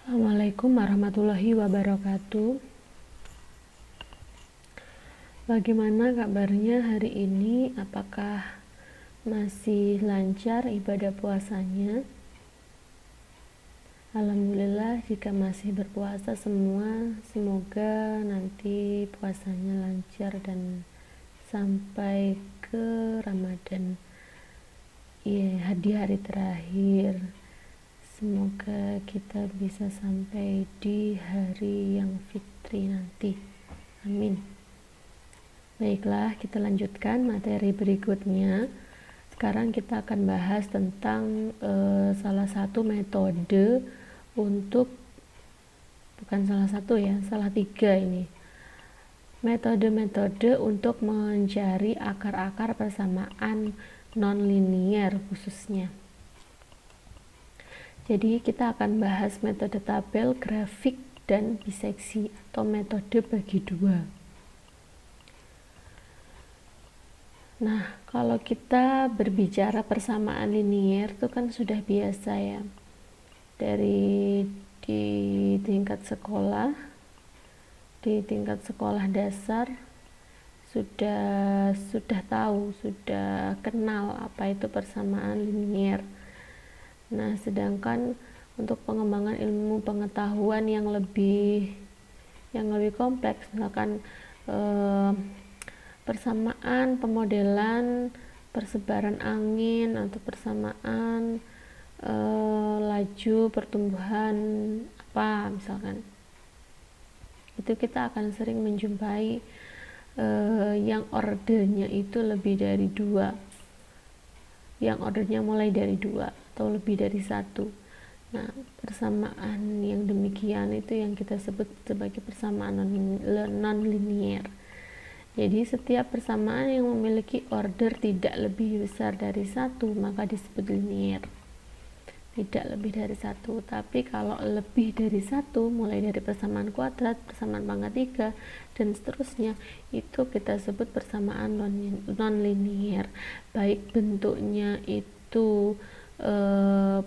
Assalamualaikum warahmatullahi wabarakatuh. Bagaimana kabarnya hari ini? Apakah masih lancar ibadah puasanya? Alhamdulillah, jika masih berpuasa semua, semoga nanti puasanya lancar dan sampai ke Ramadan, ya, di hari terakhir. Semoga kita bisa sampai di hari yang fitri nanti. Amin. Baiklah, kita lanjutkan materi berikutnya. Sekarang kita akan bahas tentang salah satu metode untuk, bukan salah satu ya, salah tiga ini. Metode-metode untuk mencari akar-akar persamaan non-linier khususnya. Jadi kita akan bahas metode tabel, grafik, dan biseksi atau metode bagi dua. Nah, kalau kita berbicara persamaan linier itu kan sudah biasa ya. Dari di tingkat sekolah dasar sudah tahu, sudah kenal apa itu persamaan linier. Nah, sedangkan untuk pengembangan ilmu pengetahuan yang lebih kompleks, misalkan persamaan pemodelan persebaran angin atau persamaan laju pertumbuhan apa misalkan, itu kita akan sering menjumpai yang ordernya itu lebih dari dua, yang ordernya mulai dari dua atau lebih dari satu. Nah, persamaan yang demikian itu yang kita sebut sebagai persamaan non-linier. Jadi setiap persamaan yang memiliki order tidak lebih besar dari satu maka disebut linier. Tidak lebih dari satu. Tapi kalau lebih dari satu, mulai dari persamaan kuadrat, persamaan pangkat 3, dan seterusnya, itu kita sebut persamaan non-linier. Baik bentuknya itu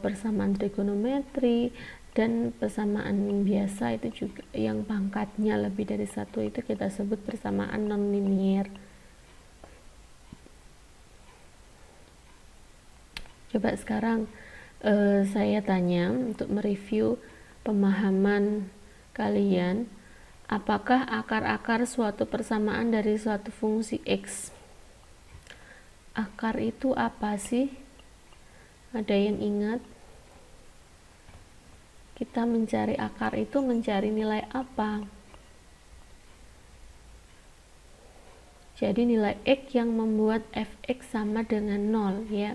persamaan trigonometri, dan persamaan biasa itu juga yang pangkatnya lebih dari satu, itu kita sebut persamaan non-linier. Coba sekarang saya tanya untuk mereview pemahaman kalian, apakah akar-akar suatu persamaan dari suatu fungsi X? Akar itu apa sih? Ada yang ingat? Kita mencari akar itu mencari nilai apa? Jadi nilai X yang membuat fx sama dengan 0 ya.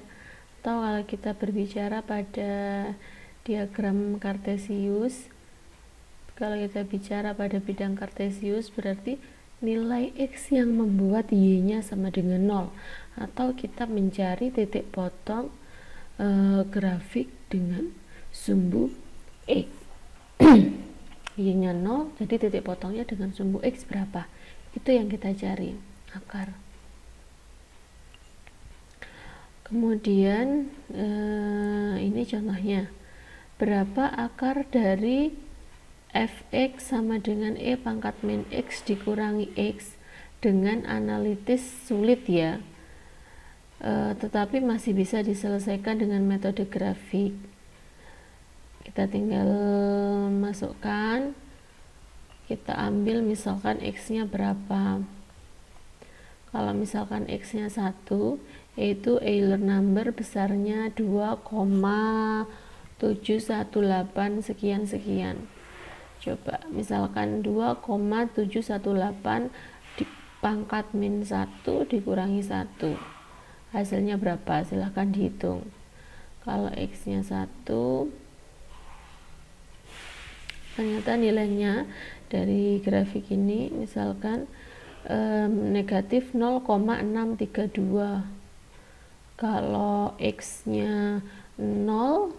Atau kalau kita berbicara pada diagram kartesius, kalau kita bicara pada bidang kartesius berarti nilai X yang membuat Y-nya sama dengan 0. Atau kita mencari titik potong grafik dengan sumbu X. Y-nya 0, jadi titik potongnya dengan sumbu X berapa? Itu yang kita cari, akar. Kemudian ini contohnya, berapa akar dari fx sama dengan e pangkat min x dikurangi x? Dengan analitis sulit ya, tetapi masih bisa diselesaikan dengan metode grafik. Kita tinggal masukkan, kita ambil misalkan x nya berapa. Kalau misalkan x nya 1, yaitu Euler number besarnya 2,718 sekian-sekian. Coba misalkan 2,718 di pangkat min 1 dikurangi 1, hasilnya berapa? Silahkan dihitung. Kalau x nya 1, ternyata nilainya dari grafik ini misalkan negatif 0,632. Kalau x nya 0,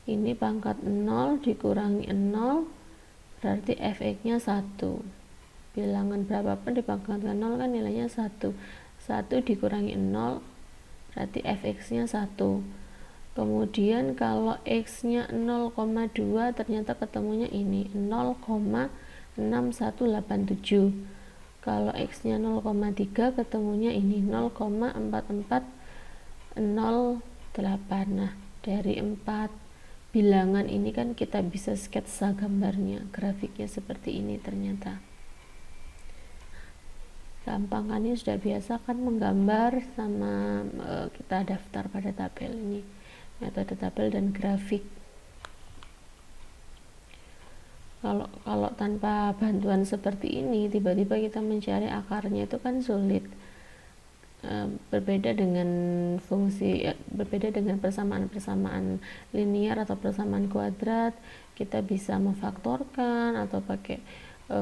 ini pangkat 0 dikurangi 0 berarti fx nya 1. Bilangan berapapun dipangkat 0 kan nilainya 1. 1 dikurangi 0 berarti fx nya 1. Kemudian kalau X-nya 0,2 ternyata ketemunya ini 0,6187. Kalau X-nya 0,3 ketemunya ini 0,4408. Nah, dari 4 bilangan ini kan kita bisa sketsa gambarnya, grafiknya seperti ini ternyata. Gampang kan, ini sudah biasa kan menggambar sama kita daftar pada tabel ini, metode tabel dan grafik. Kalau tanpa bantuan seperti ini tiba-tiba kita mencari akarnya itu kan sulit. Berbeda dengan berbeda dengan persamaan-persamaan linear atau persamaan kuadrat, kita bisa memfaktorkan atau pakai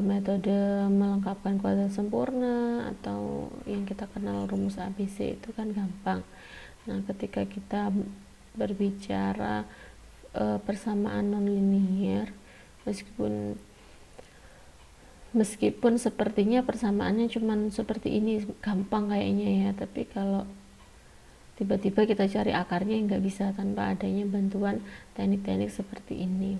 metode melengkapkan kuadrat sempurna atau yang kita kenal rumus ABC, itu kan gampang. Nah, ketika kita berbicara persamaan nonlinear, meskipun sepertinya persamaannya cuman seperti ini, gampang kayaknya ya, tapi kalau tiba-tiba kita cari akarnya nggak bisa tanpa adanya bantuan teknik-teknik seperti ini.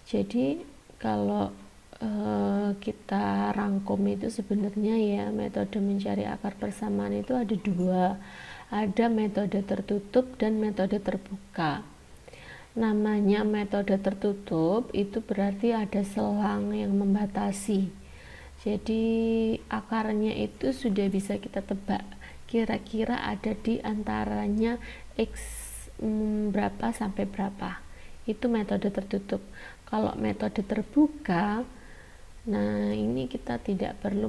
Jadi kalau kita rangkum itu sebenarnya ya, metode mencari akar persamaan itu ada dua, ada metode tertutup dan metode terbuka. Namanya metode tertutup itu berarti ada selang yang membatasi, jadi akarnya itu sudah bisa kita tebak kira-kira ada di antaranya X berapa sampai berapa, itu metode tertutup. Kalau metode terbuka, nah ini kita tidak perlu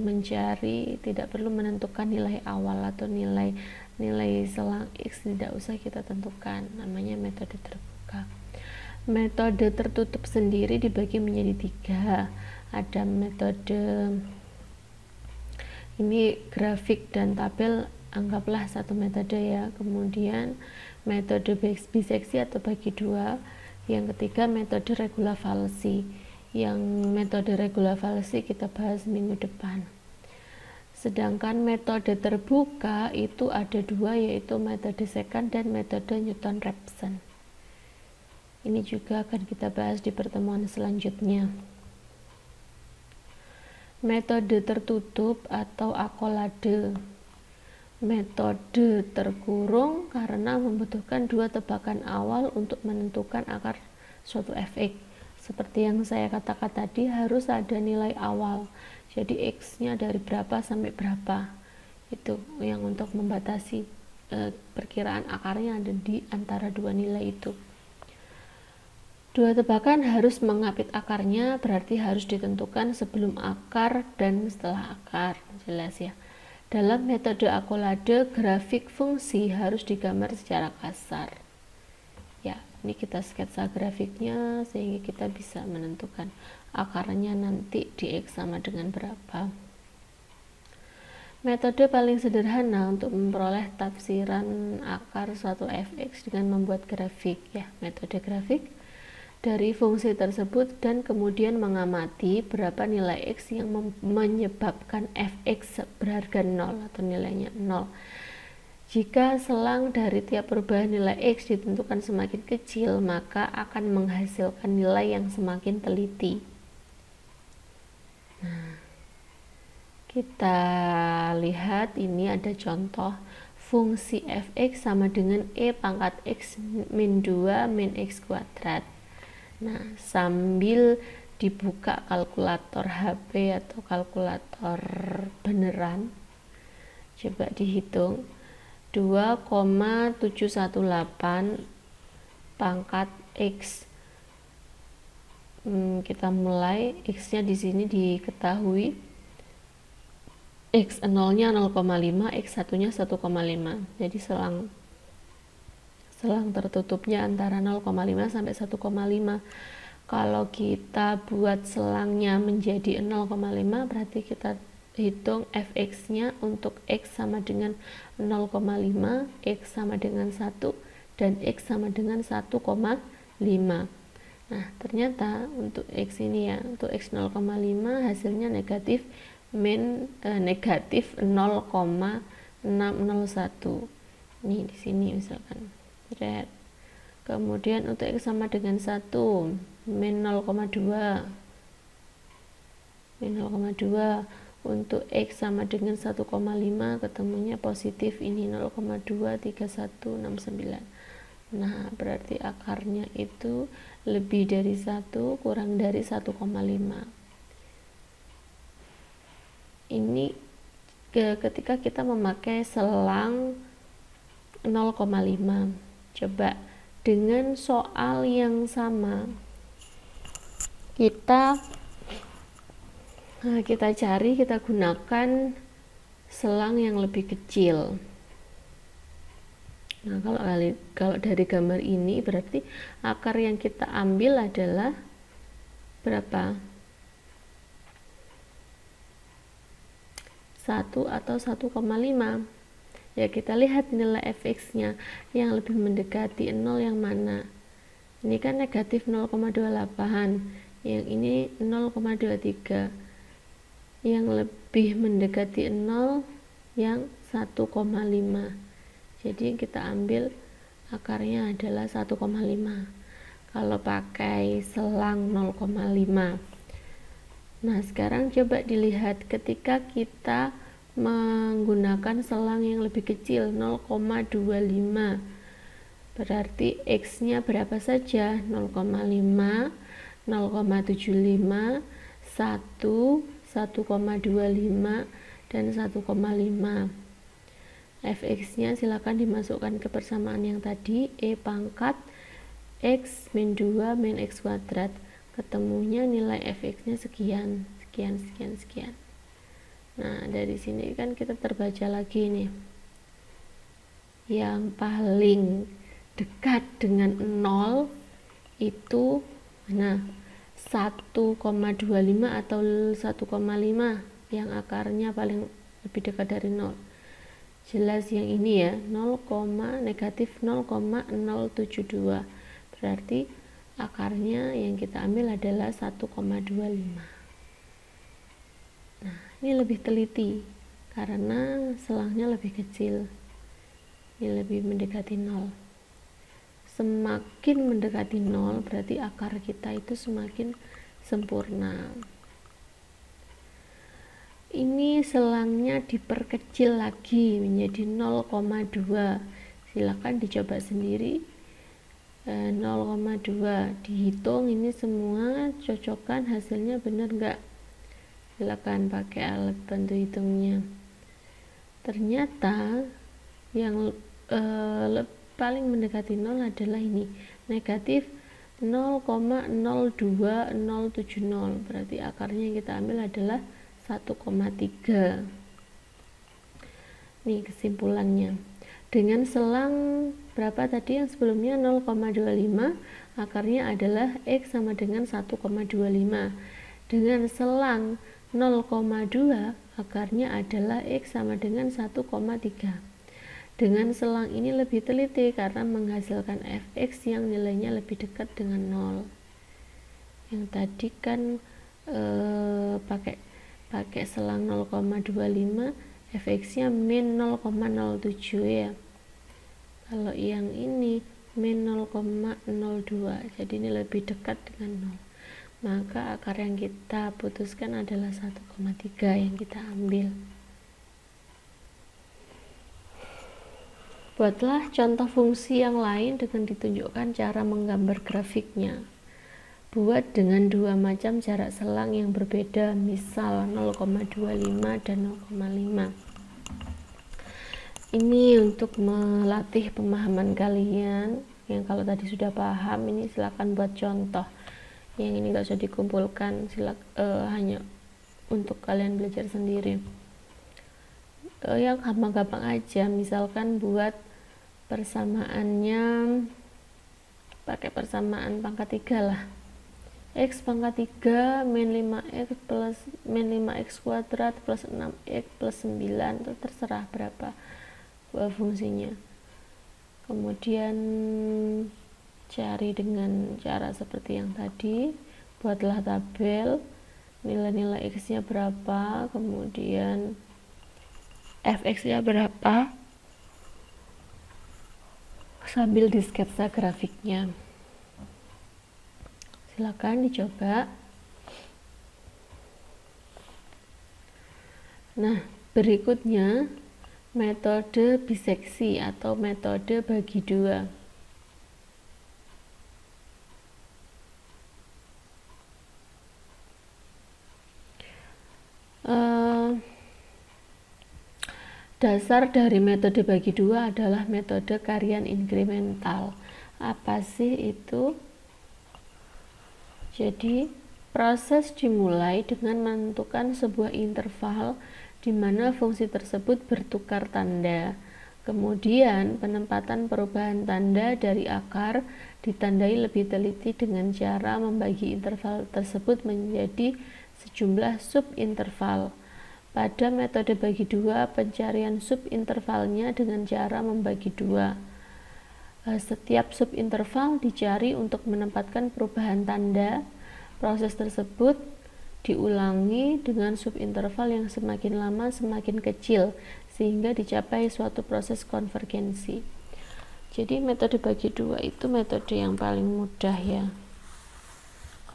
menentukan nilai awal atau nilai selang X, tidak usah kita tentukan, namanya metode terbuka. Metode tertutup sendiri dibagi menjadi 3. Ada metode ini grafik dan tabel, anggaplah satu metode ya. Kemudian metode biseksi atau bagi 2. Yang ketiga metode regula falsi. Yang metode regula falsi kita bahas minggu depan. Sedangkan metode terbuka itu ada 2, yaitu metode secant dan metode Newton-Raphson. Ini juga akan kita bahas di pertemuan selanjutnya. Metode tertutup atau akolade. Metode terkurung karena membutuhkan 2 tebakan awal untuk menentukan akar suatu fx. Seperti yang saya katakan tadi, harus ada nilai awal. Jadi X-nya dari berapa sampai berapa. Itu yang untuk membatasi perkiraan akarnya ada di antara 2 nilai itu. 2 tebakan harus mengapit akarnya, berarti harus ditentukan sebelum akar dan setelah akar, jelas ya. Dalam metode akolade, grafik fungsi harus digambar secara kasar. Ya, ini kita sketsa grafiknya sehingga kita bisa menentukan akarnya nanti di X sama dengan berapa. Metode paling sederhana untuk memperoleh tafsiran akar suatu fx dengan membuat grafik ya, metode grafik dari fungsi tersebut dan kemudian mengamati berapa nilai X yang menyebabkan fx berharga 0 atau nilainya 0. Jika selang dari tiap perubahan nilai X ditentukan semakin kecil, maka akan menghasilkan nilai yang semakin teliti. Nah, kita lihat ini ada contoh fungsi fx sama dengan E pangkat X min 2 min X kuadrat. Nah, sambil dibuka kalkulator HP atau kalkulator beneran, coba dihitung 2,718 pangkat X. Kita mulai, X-nya di sini diketahui X0-nya 0,5, X1-nya 1,5. Jadi selang tertutupnya antara 0,5 sampai 1,5. Kalau kita buat selangnya menjadi 0,5, berarti kita hitung fx-nya untuk X sama dengan 0,5, X sama dengan 1, dan X sama dengan 1,5. Nah, ternyata untuk X ini ya, untuk X 0,5 hasilnya negatif 0,601. nih di sini misalkan. Kemudian untuk X sama dengan 1, min 0,2. Untuk X sama dengan 1,5 ketemunya positif, ini 0,23169. Nah, berarti akarnya itu lebih dari 1 kurang dari 1,5. Ini ketika kita memakai selang 0,5. Coba dengan soal yang sama kita cari, kita gunakan selang yang lebih kecil. Nah, kalau dari gambar ini berarti akar yang kita ambil adalah berapa? 1 atau 1,5. Ya, kita lihat nilai fx-nya yang lebih mendekati 0 yang mana. Ini kan negatif 0,28, yang ini 0,23. Yang lebih mendekati 0 yang 1,5. Jadi kita ambil akarnya adalah 1,5 kalau pakai selang 0,5. Nah, sekarang coba dilihat ketika kita menggunakan selang yang lebih kecil 0,25, berarti X nya berapa saja? 0,5, 0,75, 1, 1,25, dan 1,5. Fx nya silakan dimasukkan ke persamaan yang tadi, E pangkat X min 2 min X kuadrat, ketemunya nilai fx nya sekian. Nah, dari sini kan kita terbaca lagi nih, yang paling dekat dengan 0 itu nah 1,25 atau 1,5 yang akarnya paling lebih dekat dari 0. Jelas yang ini ya, negatif 0,072, berarti akarnya yang kita ambil adalah 1,25. Nah, ini lebih teliti karena selangnya lebih kecil, ini lebih mendekati 0. Semakin mendekati 0 berarti akar kita itu semakin sempurna. Ini selangnya diperkecil lagi menjadi 0,2. Silakan dicoba sendiri. 0,2 dihitung ini semua, cocokkan hasilnya benar enggak. Silakan pakai alat bantu hitungnya. Ternyata yang paling mendekati 0 adalah ini, negatif 0,02070, berarti akarnya yang kita ambil adalah 1,3. Nih kesimpulannya, dengan selang berapa tadi yang sebelumnya 0,25, akarnya adalah X sama dengan 1,25. Dengan selang 0,2, akarnya adalah X sama dengan 1,3. Dengan selang ini lebih teliti karena menghasilkan fx yang nilainya lebih dekat dengan 0. Yang tadi kan pakai selang 0,25, fx-nya min 0,07 ya. Kalau yang ini min 0,02, jadi ini lebih dekat dengan 0. Maka akar yang kita putuskan adalah 1,3 yang kita ambil. Buatlah contoh fungsi yang lain dengan ditunjukkan cara menggambar grafiknya. Buat dengan dua macam jarak selang yang berbeda, misal 0,25 dan 0,5. Ini untuk melatih pemahaman kalian. Yang kalau tadi sudah paham, ini silakan buat contoh. Yang ini nggak usah dikumpulkan, hanya untuk kalian belajar sendiri. Yang gampang-gampang aja, misalkan buat persamaannya pakai persamaan pangkat 3 lah. X pangkat 3 min 5x plus min 5x kuadrat plus 6x plus 9, itu terserah berapa fungsinya. Kemudian cari dengan cara seperti yang tadi, buatlah tabel nilai-nilai x nya berapa, kemudian fx nya berapa, sambil di sketsa grafiknya. Silakan dicoba. Nah, berikutnya metode biseksi atau metode bagi dua. Dasar dari metode bagi dua adalah metode Karian inkremental. Apa sih itu? Jadi, proses dimulai dengan menentukan sebuah interval di mana fungsi tersebut bertukar tanda. Kemudian, penempatan perubahan tanda dari akar ditandai lebih teliti dengan cara membagi interval tersebut menjadi sejumlah subinterval. Pada metode bagi dua, pencarian subintervalnya dengan cara membagi dua. Setiap subinterval dicari untuk menempatkan perubahan tanda. Proses tersebut diulangi dengan subinterval yang semakin lama semakin kecil sehingga dicapai suatu proses konvergensi. Jadi metode bagi dua itu metode yang paling mudah ya.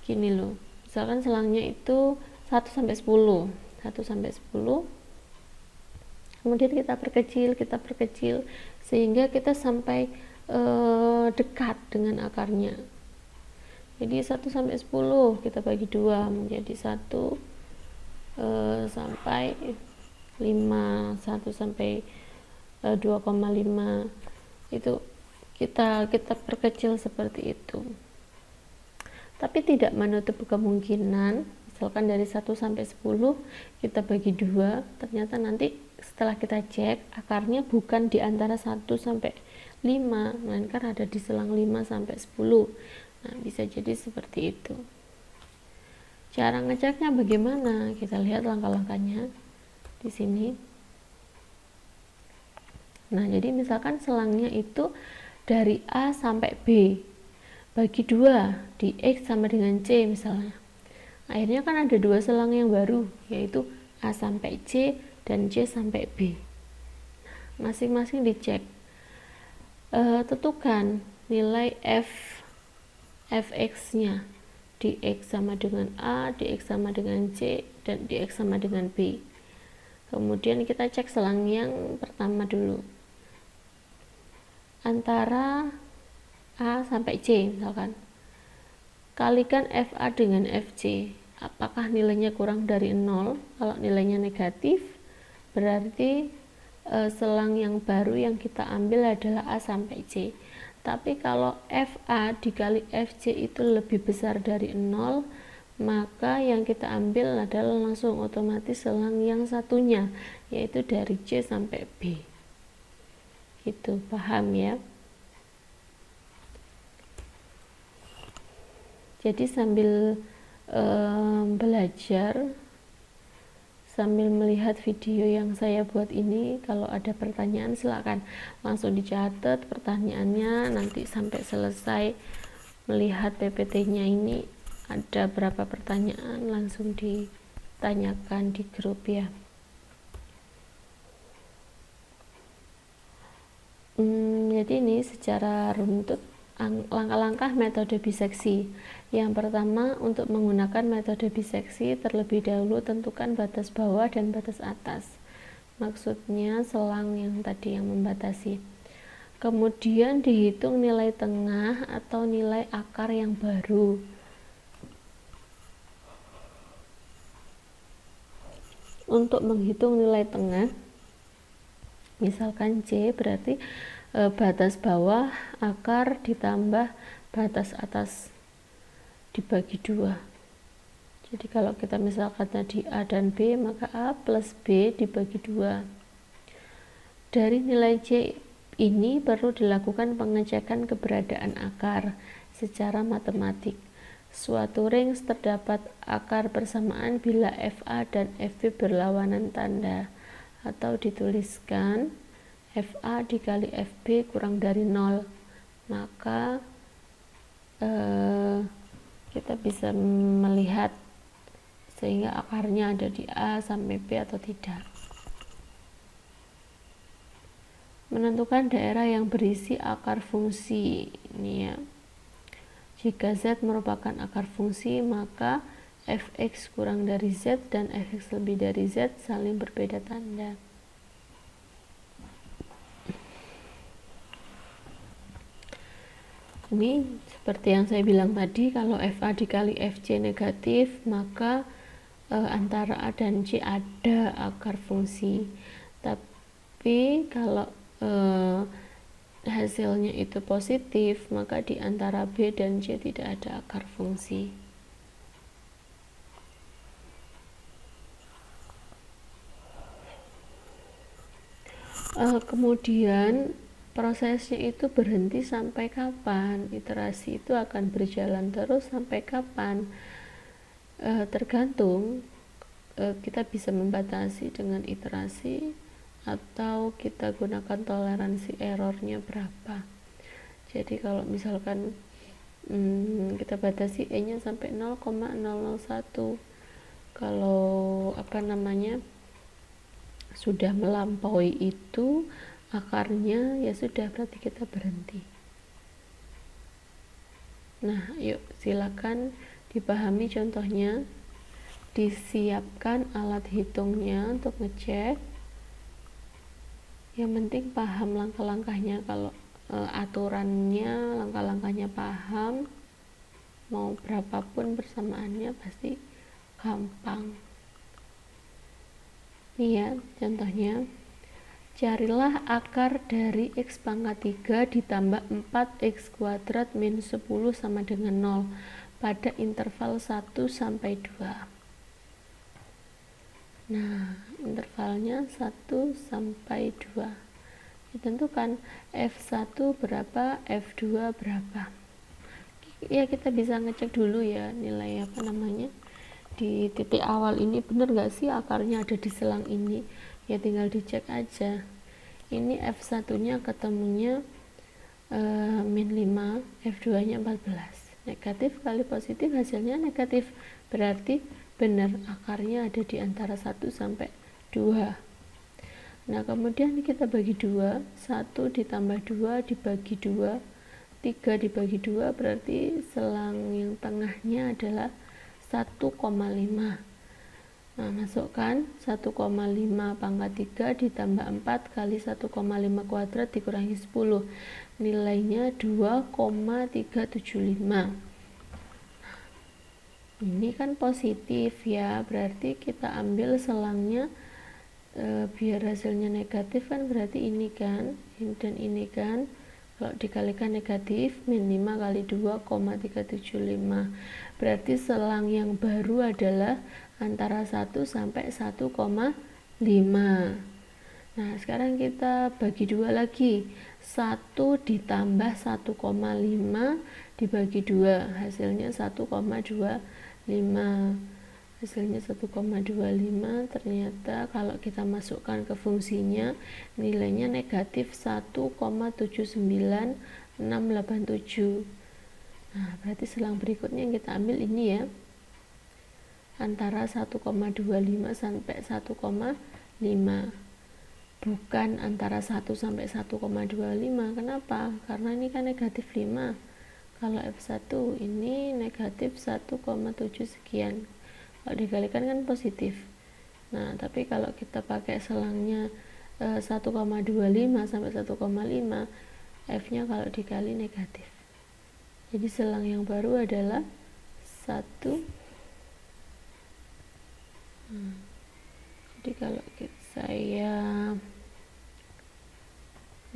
Gini loh, misalkan selangnya itu 1 sampai 10. 1 sampai 10. Kemudian kita perkecil sehingga kita sampai dekat dengan akarnya. Jadi 1 sampai 10 kita bagi 2 menjadi 1 sampai 5, 1 sampai 2,5. Itu kita perkecil seperti itu. Tapi tidak menutup kemungkinan misalkan dari 1 sampai 10 kita bagi 2, ternyata nanti setelah kita cek akarnya bukan di antara 1 sampai 5, melainkan ada di selang 5 sampai 10. Nah, bisa jadi seperti itu. Cara ngeceknya bagaimana? Kita lihat langkah-langkahnya di sini. Nah, jadi misalkan selangnya itu dari A sampai B, bagi 2, di X sama dengan C misalnya. Akhirnya kan ada 2 selang yang baru, yaitu A sampai C dan C sampai B. Masing-masing dicek. Tentukan nilai fx-nya, dx sama dengan A, dx sama dengan C, dan dx sama dengan B. Kemudian kita cek selang yang pertama dulu, antara A sampai C misalkan, kalikan FA dengan FC, apakah nilainya kurang dari 0? Kalau nilainya negatif, berarti selang yang baru yang kita ambil adalah A sampai C. Tapi kalau FA dikali FC itu lebih besar dari 0, maka yang kita ambil adalah langsung otomatis selang yang satunya, yaitu dari C sampai B. Gitu, paham ya? Jadi sambil belajar, sambil melihat video yang saya buat ini, kalau ada pertanyaan silakan langsung dicatat pertanyaannya, nanti sampai selesai melihat PPT-nya ini ada berapa pertanyaan langsung ditanyakan di grup ya. Jadi ini secara runtut langkah-langkah metode biseksi. Yang pertama, untuk menggunakan metode biseksi terlebih dahulu tentukan batas bawah dan batas atas. Maksudnya selang yang tadi yang membatasi. Kemudian dihitung nilai tengah atau nilai akar yang baru. Untuk menghitung nilai tengah, misalkan C berarti batas bawah akar ditambah batas atas dibagi 2. Jadi kalau kita misalkan tadi A dan B, maka A plus B dibagi 2. Dari nilai C ini perlu dilakukan pengecekan keberadaan akar secara matematik. Suatu range terdapat akar persamaan bila FA dan FB berlawanan tanda, atau dituliskan FA dikali FB kurang dari 0, maka kita bisa melihat sehingga akarnya ada di A sampai B atau tidak. menentukan daerah yang berisi akar fungsi. Ini ya. Jika Z merupakan akar fungsi, maka fx kurang dari Z dan fx lebih dari Z saling berbeda tanda. Ini seperti yang saya bilang tadi, kalau FA dikali FC negatif, maka antara A dan C ada akar fungsi. Tapi kalau hasilnya itu positif, maka di antara B dan C tidak ada akar fungsi. Kemudian prosesnya itu berhenti sampai kapan? Iterasi itu akan berjalan terus sampai kapan? Tergantung, kita bisa membatasi dengan iterasi atau kita gunakan toleransi errornya berapa. Jadi kalau misalkan kita batasi E nya sampai 0,001, kalau sudah melampaui itu akarnya, ya sudah, berarti kita berhenti. Nah, yuk silakan dipahami contohnya. Disiapkan alat hitungnya untuk ngecek. Yang penting paham langkah-langkahnya. Kalau aturannya, langkah-langkahnya paham, mau berapapun persamaannya pasti gampang. Ini ya contohnya. Carilah akar dari x pangkat 3 ditambah 4x kuadrat min 10 sama dengan 0 pada interval 1 sampai 2. Nah, intervalnya 1 sampai 2. Ditentukan F1 berapa, F2 berapa. Ya, kita bisa ngecek dulu ya nilai di titik awal ini benar nggak sih akarnya ada di selang ini. Ya tinggal dicek aja. Ini F1 nya ketemunya min 5, F2 nya 14. Negatif kali positif hasilnya negatif, berarti benar akarnya ada di antara 1 sampai 2. Nah, kemudian kita bagi 2, 1 ditambah 2 dibagi 2, 3 dibagi 2, berarti selang yang tengahnya adalah 1,5. Nah, masukkan 1,5 pangkat 3 ditambah 4 kali 1,5 kuadrat dikurangi 10. Nilainya 2,375. Ini kan positif ya, berarti kita ambil selangnya biar hasilnya negatif kan, berarti ini kan, ini dan ini kan. Kalau dikalikan negatif, min 5 kali 2,375. Berarti selang yang baru adalah antara 1 sampai 1,5. Nah, sekarang kita bagi 2 lagi. 1 ditambah 1,5 dibagi 2, hasilnya 1,25. Hasilnya 1,25. Ternyata kalau kita masukkan ke fungsinya, nilainya negatif 1,79687. Nah, berarti selang berikutnya yang kita ambil ini ya, antara 1,25 sampai 1,5, bukan antara 1 sampai 1,25. Kenapa? Karena ini kan negatif 5. Kalau F1 ini negatif 1,7 sekian. Kalau dikalikan kan positif. Nah, tapi kalau kita pakai selangnya 1,25 sampai 1,5, F-nya kalau dikali negatif. Jadi selang yang baru adalah 1. Jadi kalau saya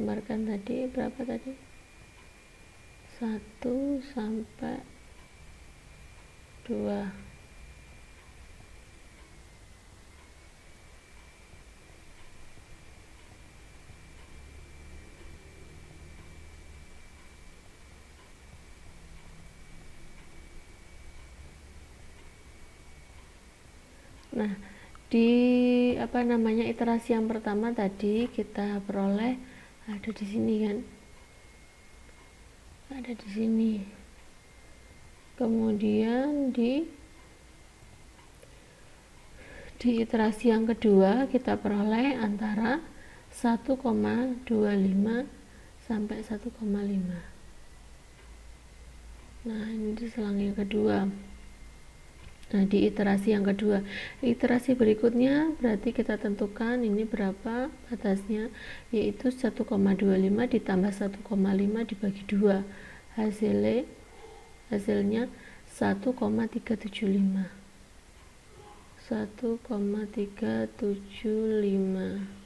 gambarkan tadi, berapa tadi? 1 sampai 2. Nah, di iterasi yang pertama tadi kita peroleh ada di sini kan, ada di sini. Kemudian di iterasi yang kedua kita peroleh antara 1,25 sampai 1,5. Nah, ini di selang yang kedua. Nah, di iterasi yang kedua, iterasi berikutnya berarti kita tentukan ini berapa batasnya, yaitu 1,25 ditambah 1,5 dibagi 2, hasilnya 1,375. 1,375.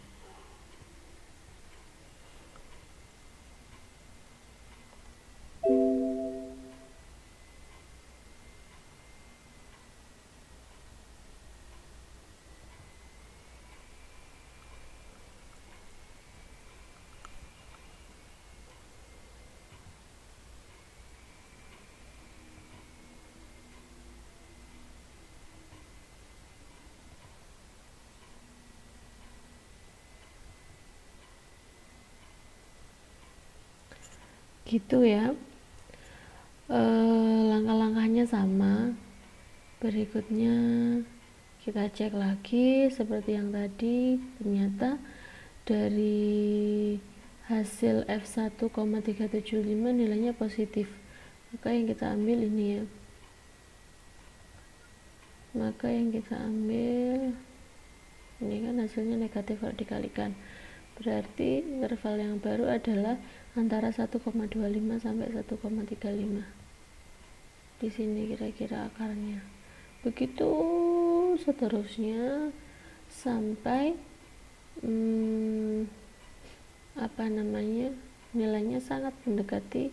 Gitu ya. Langkah-langkahnya sama. Berikutnya kita cek lagi seperti yang tadi, ternyata dari hasil F1,375 nilainya positif, maka yang kita ambil ini ya, ini kan hasilnya negatif kalau dikalikan, berarti interval yang baru adalah antara 1,25 sampai 1,35. Di sini kira-kira akarnya. Begitu seterusnya sampai nilainya sangat mendekati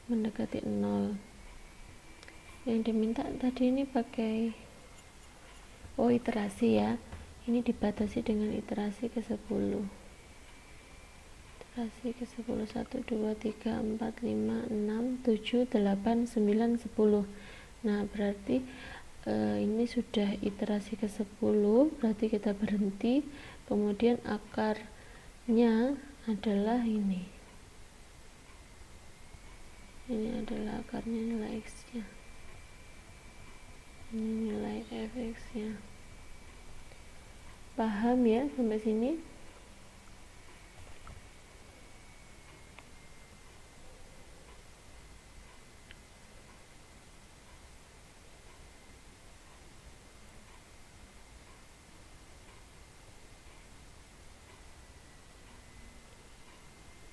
0. Yang diminta tadi ini pakai iterasi ya. Ini dibatasi dengan iterasi ke 10. Iterasi ke 10, 1, 2, 3, 4, 5, 6, 7, 8, 9, 10. Nah, berarti ini sudah iterasi ke 10, berarti kita berhenti. Kemudian akarnya adalah ini adalah akarnya, nilai x nya, ini nilai fx nya. Paham ya sampai sini?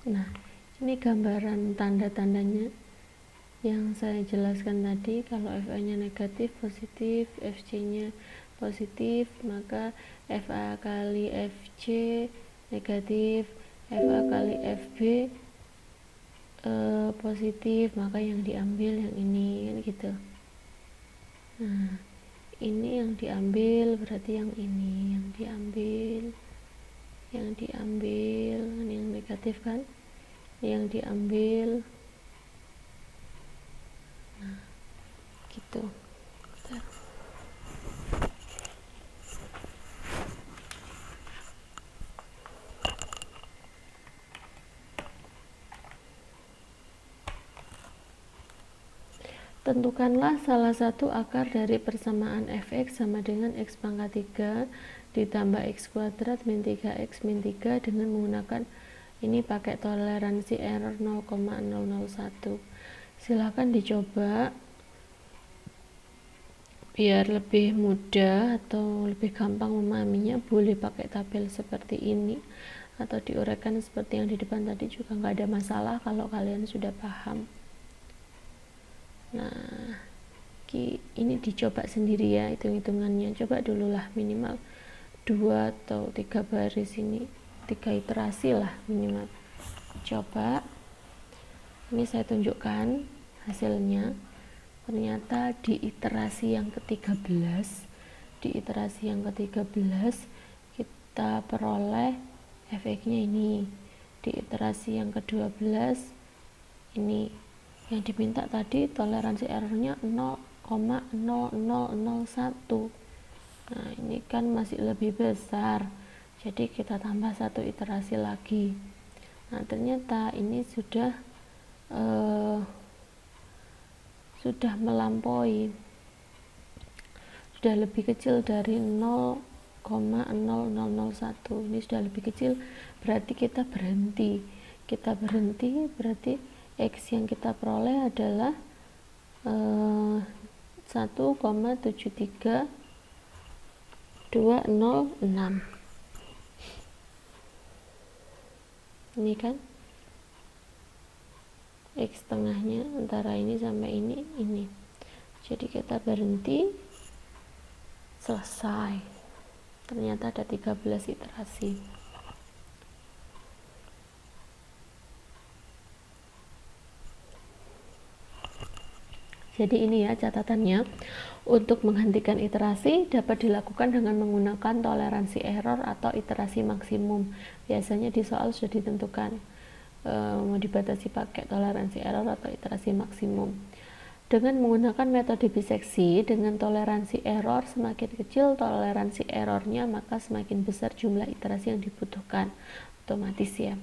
Nah, ini gambaran tanda-tandanya yang saya jelaskan tadi. Kalau FA nya negatif, positif, FC nya positif, maka FA kali FC negatif, FA kali FB positif, maka yang diambil yang ini, kan gitu. Nah, ini yang diambil, berarti yang ini yang diambil, ini yang negatif kan, yang diambil. Nah, gitu. Tentukanlah salah satu akar dari persamaan fx sama dengan x pangkat 3 ditambah x kuadrat min 3x min 3 dengan menggunakan ini pakai toleransi error 0,001. Silahkan dicoba biar lebih mudah atau lebih gampang memahaminya. Boleh pakai tabel seperti ini atau diuraikan seperti yang di depan tadi juga nggak ada masalah kalau kalian sudah paham. Nah, ini dicoba sendiri ya hitung-hitungannya. Coba dululah minimal 2 atau 3 baris, ini 3 iterasi lah minimal. Coba, ini saya tunjukkan hasilnya. Ternyata di iterasi yang ke-13 kita peroleh efeknya ini. Di iterasi yang ke-12 ini yang diminta tadi toleransi errornya 0,0001. Nah, ini kan masih lebih besar, jadi kita tambah 1 iterasi lagi. Nah, ternyata ini sudah melampaui, sudah lebih kecil dari 0 0,0001. Ini sudah lebih kecil, berarti kita berhenti. Berarti X yang kita peroleh adalah 1,73206. Ini kan X tengahnya antara ini sampai ini. Jadi kita berhenti, selesai. Ternyata ada 13 iterasi. Jadi ini ya catatannya. Untuk menghentikan iterasi dapat dilakukan dengan menggunakan toleransi error atau iterasi maksimum. Biasanya di soal sudah ditentukan mau dibatasi pakai toleransi error atau iterasi maksimum. Dengan menggunakan metode biseksi dengan toleransi error semakin kecil toleransi errornya, maka semakin besar jumlah iterasi yang dibutuhkan. Otomatis ya.